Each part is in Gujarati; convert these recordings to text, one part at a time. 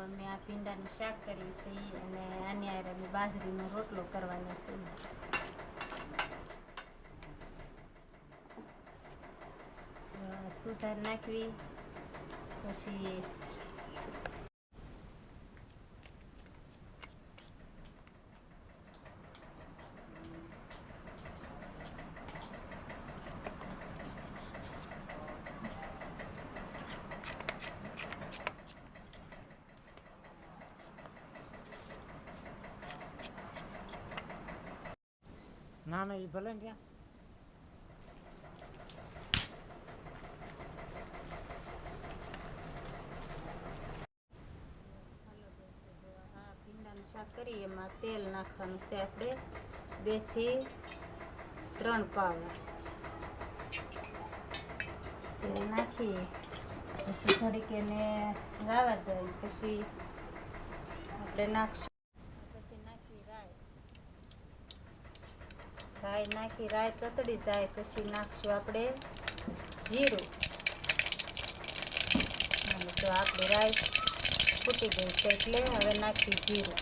અમે આ ભીંડાનું શાક કરીએ છીએ અને આની હારે અમે બાજરીનો રોટલો કરવાનો છે. સુધાર નાખવી પછી ના ના એ ભલે ને ત્યાં ભીંડાનું શાક કરીએ એમાં તેલ નાખવાનું છે આપણે 2 થી 3 પાવડા તેલ નાખીએ પછી થોડીક એને રાવા દઈએ પછી આપણે નાખશું પછી નાખી રાઈ નાખી રાઈ તતડી જાય પછી નાખશું આપણે જીરું અને તો આપણી રાઈ ફૂટી ગઈ છે એટલે હવે નાખી જીરું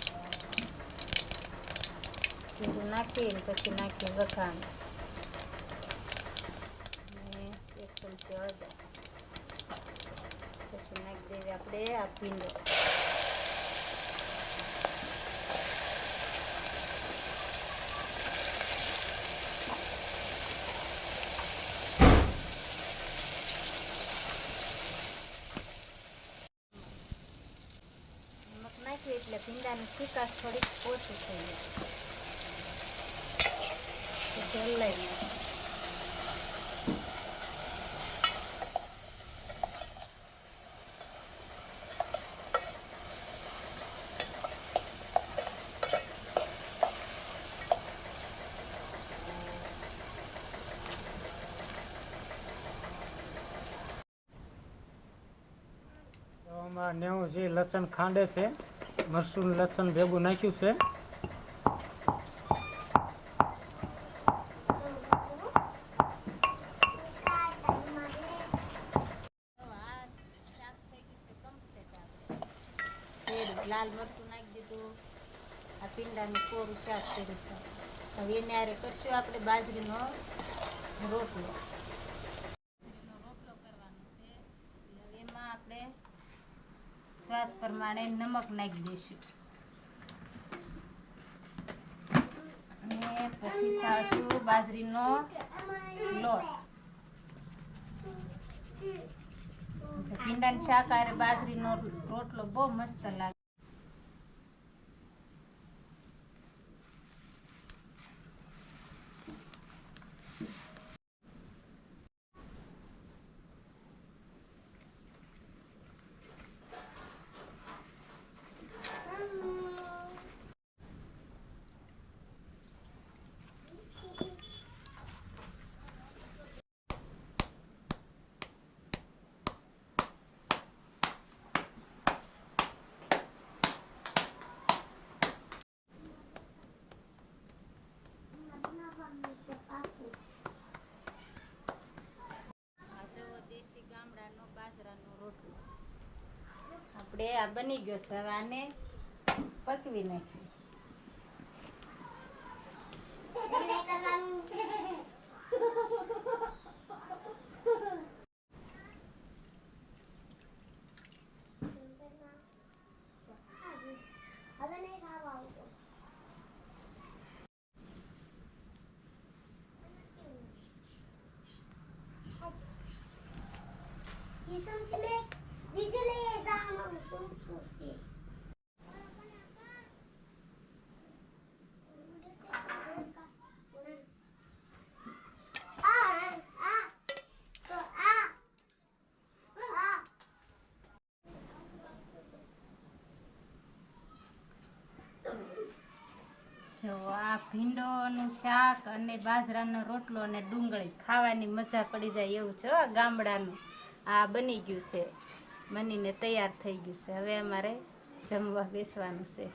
નાખીને પછી નાખી વઘાણ અને 1 ચમચી હળદર પછી નાખી દેવી આપણે આ ભીંડો નાખી એટલે ભીંડાની ચીકાશ થોડીક ઓછી થઈ જાય લઈ આમાં 90 જે લસણ ખાંડે છે મરચું લસણ ભેગું નાખ્યું છે લાલ મરચું નાખી દીધું આ ભીંડાનું કોરું શાક કર્યું છે હવે એને આરે કરશું આપણે બાજરીનો રોટલો કરવાનો છે એમાં આપણે સ્વાદ પ્રમાણે નમક નાખી દઈશું અને પછી સાસુ બાજરીનો લોટ ભીંડાનું શાક આરે બાજરીનો રોટલો બહુ મસ્ત લાગે બાજરાનો રોટલો આપણે આ બની ગયો છે હવે આને પકવી નાખીએ જો આ ભીંડોનું શાક અને બાજરાનો રોટલો અને ડુંગળી ખાવાની મજા પડી જાય એવું છે ગામડાનું આ બની ગયું છે બનીને તૈયાર થઈ ગયું છે હવે અમારે જમવા બેસવાનું છે